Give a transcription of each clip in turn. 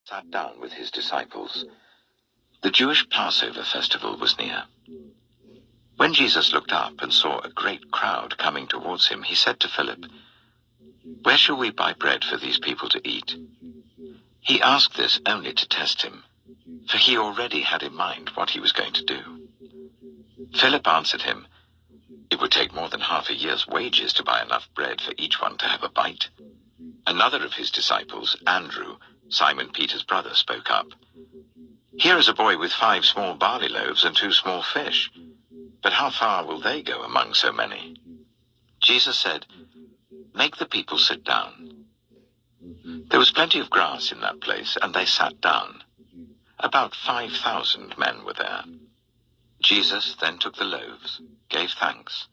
sat down with his disciples. The Jewish Passover festival was near. When Jesus looked up and saw a great crowd coming towards him, he said to Philip, "Where shall we buy bread for these people to eat?" He asked this only to test him, for he already had in mind what he was going to do. Philip answered him, "It would take more than half a year's wages to buy enough bread for each one to have a bite." Another of his disciples, Andrew, Simon Peter's brother, spoke up. "Here is a boy with 5 small barley loaves and 2 small fish. But how far will they go among so many?" Jesus said, "Make the people sit down." There was plenty of grass in that place, and they sat down. About 5,000 men were there. Jesus then took the loaves, gave thanks,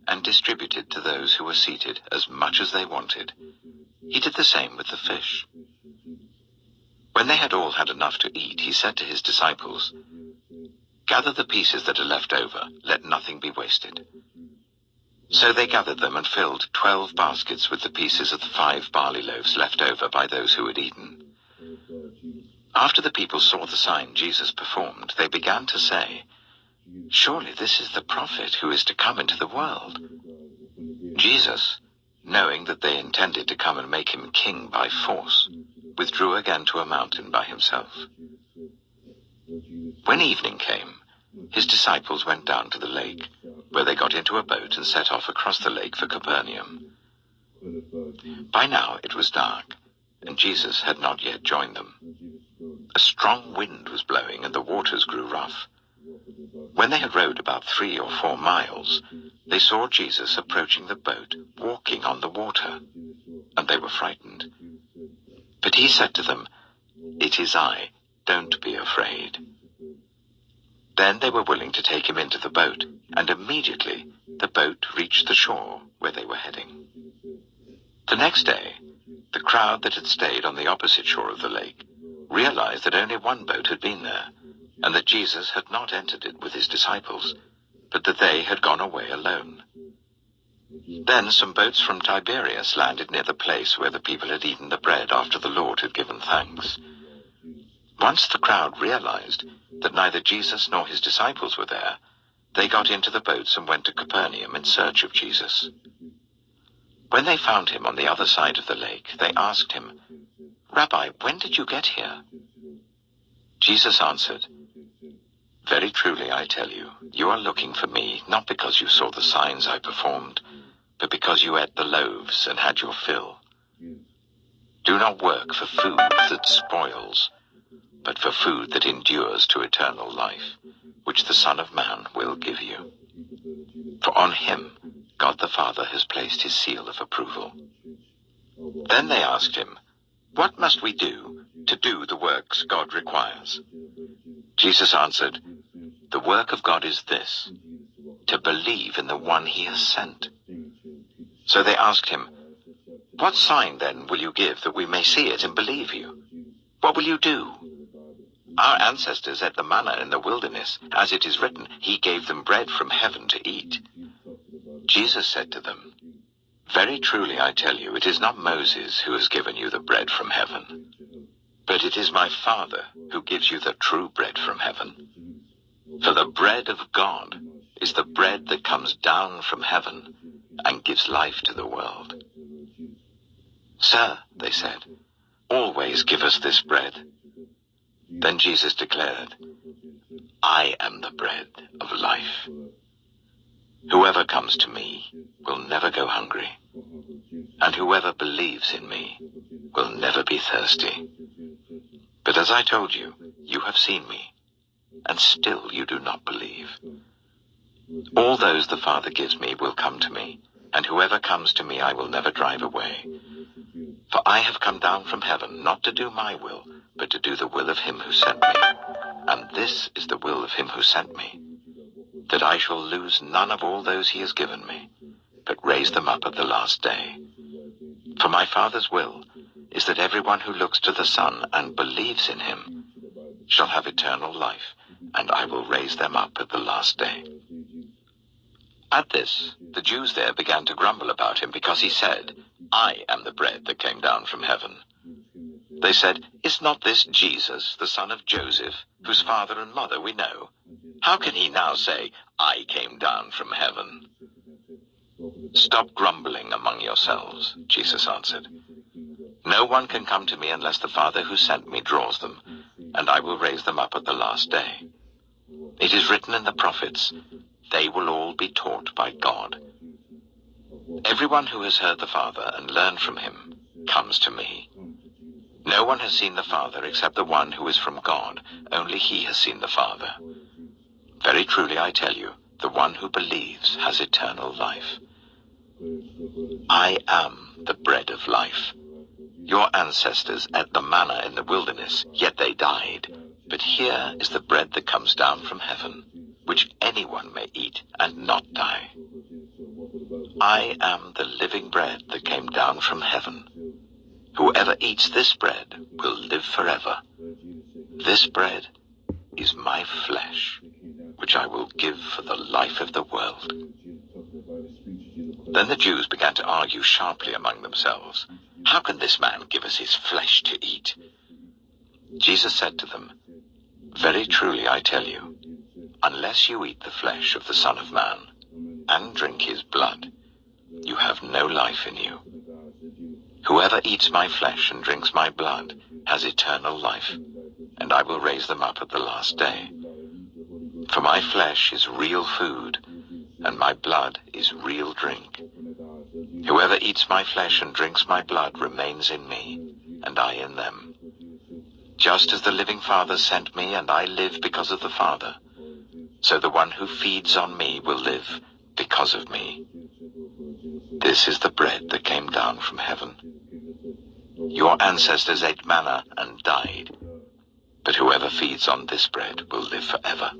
and distributed to those who were seated as much as they wanted. He did the same with the fish. When they had all had enough to eat, he said to his disciples, "Gather the pieces that are left over, let nothing be wasted." So they gathered them and filled 12 baskets with the pieces of the 5 barley loaves left over by those who had eaten. After the people saw the sign Jesus performed, they began to say, "Surely this is the prophet who is to come into the world." Jesus, knowing that they intended to come and make him king by force, withdrew again to a mountain by himself. When evening came, his disciples went down to the lake, where they got into a boat and set off across the lake for Capernaum. By now it was dark, and Jesus had not yet joined them. A strong wind was blowing, and the waters grew rough. When they had rowed about 3 or 4 miles, they saw Jesus approaching the boat, walking on the water, and they were frightened. But he said to them, "It is I, don't be afraid." Then they were willing to take him into the boat, and immediately the boat reached the shore where they were heading. The next day, the crowd that had stayed on the opposite shore of the lake realized that only one boat had been there, and that Jesus had not entered it with his disciples, but that they had gone away alone. Then some boats from Tiberias landed near the place where the people had eaten the bread after the Lord had given thanks. Once the crowd realized that neither Jesus nor his disciples were there, they got into the boats and went to Capernaum in search of Jesus. When they found him on the other side of the lake, they asked him, "Rabbi, when did you get here?" Jesus answered, "Very truly I tell you, you are looking for me not because you saw the signs I performed, but because you ate the loaves and had your fill. Do not work for food that spoils, but for food that endures to eternal life, which the Son of Man will give you. For on him God the Father has placed his seal of approval." Then they asked him, "What must we do to do the works God requires?" Jesus answered, "The work of God is this, to believe in the one he has sent." So they asked him, "What sign then will you give that we may see it and believe you? What will you do? Our ancestors ate the manna in the wilderness. As it is written, he gave them bread from heaven to eat." Jesus said to them, "Very truly I tell you, it is not Moses who has given you the bread from heaven, but it is my Father who gives you the true bread from heaven. For the bread of God is the bread that comes down from heaven and gives life to the world." "Sir," they said, "always give us this bread." Then Jesus declared, "I am the bread of life. Whoever comes to me will never go hungry, and whoever believes in me will never be thirsty. But as I told you, you have seen me, and still you do not believe. All those the Father gives me will come to me, and whoever comes to me I will never drive away. For I have come down from heaven not to do my will, but to do the will of him who sent me. And this is the will of him who sent me, that I shall lose none of all those he has given me, but raise them up at the last day. For my Father's will is that everyone who looks to the Son and believes in him shall have eternal life, and I will raise them up at the last day." At this, the Jews there began to grumble about him because he said, "I am the bread that came down from heaven." They said, "Is not this Jesus, the son of Joseph, whose father and mother we know? How can he now say, 'I came down from heaven'?" "Stop grumbling among yourselves," Jesus answered. "No one can come to me unless the Father who sent me draws them, and I will raise them up at the last day. It is written in the prophets, 'They will all be taught by God.' Everyone who has heard the Father and learned from him comes to me. No one has seen the Father except the one who is from God. Only he has seen the Father. Very truly I tell you, the one who believes has eternal life. I am the bread of life. Your ancestors ate the manna in the wilderness, yet they died. But here is the bread that comes down from heaven, which anyone may eat and not die. I am the living bread that came down from heaven. Whoever eats this bread will live forever. This bread is my flesh, which I will give for the life of the world." Then the Jews began to argue sharply among themselves, "How can this man give us his flesh to eat?" Jesus said to them, "Very truly I tell you, unless you eat the flesh of the Son of Man and drink his blood, you have no life in you. Whoever eats my flesh and drinks my blood has eternal life, and I will raise them up at the last day. For my flesh is real food, and my blood is real drink. Whoever eats my flesh and drinks my blood remains in me, and I in them. Just as the living Father sent me, and I live because of the Father, so the one who feeds on me will live because of me. This is the bread that came down from heaven. Your ancestors ate manna and died, but whoever feeds on this bread will live forever."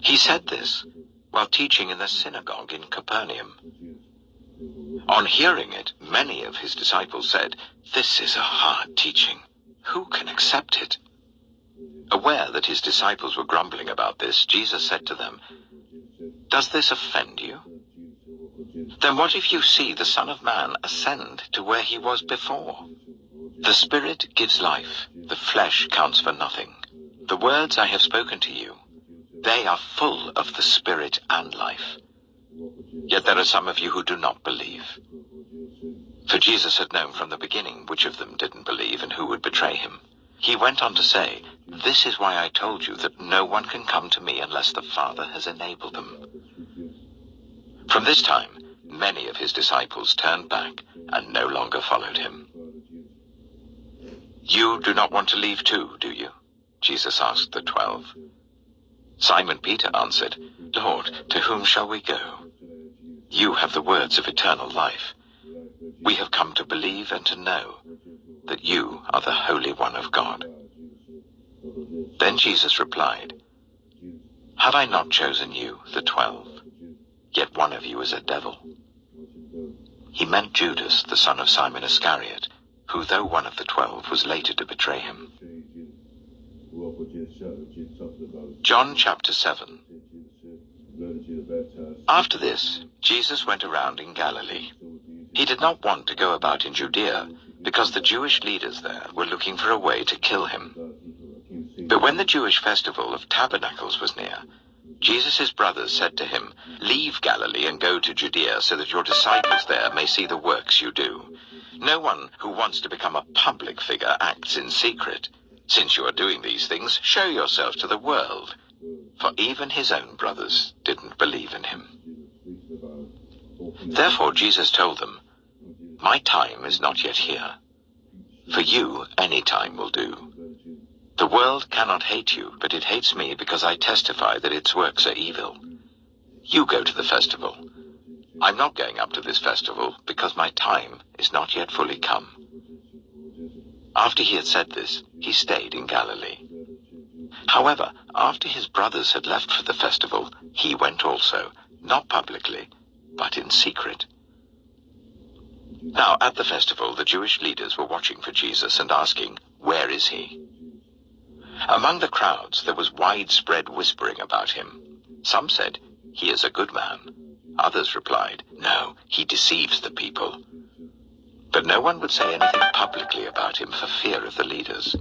He said this while teaching in the synagogue in Capernaum. On hearing it, many of his disciples said, "This is a hard teaching. Who can accept it?" Aware that his disciples were grumbling about this, Jesus said to them, "Does this offend you? Then what if you see the Son of Man ascend to where he was before? The Spirit gives life, the flesh counts for nothing. The words I have spoken to you, they are full of the Spirit and life. Yet there are some of you who do not believe." For Jesus had known from the beginning which of them didn't believe and who would betray him. He went on to say, "This is why I told you that no one can come to me unless the Father has enabled them." From this time, many of his disciples turned back and no longer followed him. "You do not want to leave too, do you?" Jesus asked the 12. Simon Peter answered, "Lord, to whom shall we go? You have the words of eternal life. We have come to believe and to know that you are the Holy One of God." Then Jesus replied, "Have I not chosen you, the 12? Yet one of you is a devil." He meant Judas, the son of Simon Iscariot, who, though one of the 12, was later to betray him. John chapter 7. After this, Jesus went around in Galilee. He did not want to go about in Judea, because the Jewish leaders there were looking for a way to kill him. But when the Jewish festival of Tabernacles was near, Jesus' brothers said to him, "Leave Galilee and go to Judea, so that your disciples there may see the works you do. No one who wants to become a public figure acts in secret. Since you are doing these things, show yourself to the world." For even his own brothers didn't believe in him. Therefore Jesus told them, "My time is not yet here. For you, any time will do. The world cannot hate you, but it hates me because I testify that its works are evil. You go to the festival. I'm not going up to this festival because my time is not yet fully come." After he had said this, he stayed in Galilee. However, after his brothers had left for the festival, he went also, not publicly, but in secret. Now at the festival, the Jewish leaders were watching for Jesus and asking, "Where is he?" Among the crowds there was widespread whispering about him. Some said, "He is a good man." Others replied, "No, he deceives the people." But no one would say anything publicly about him for fear of the leaders.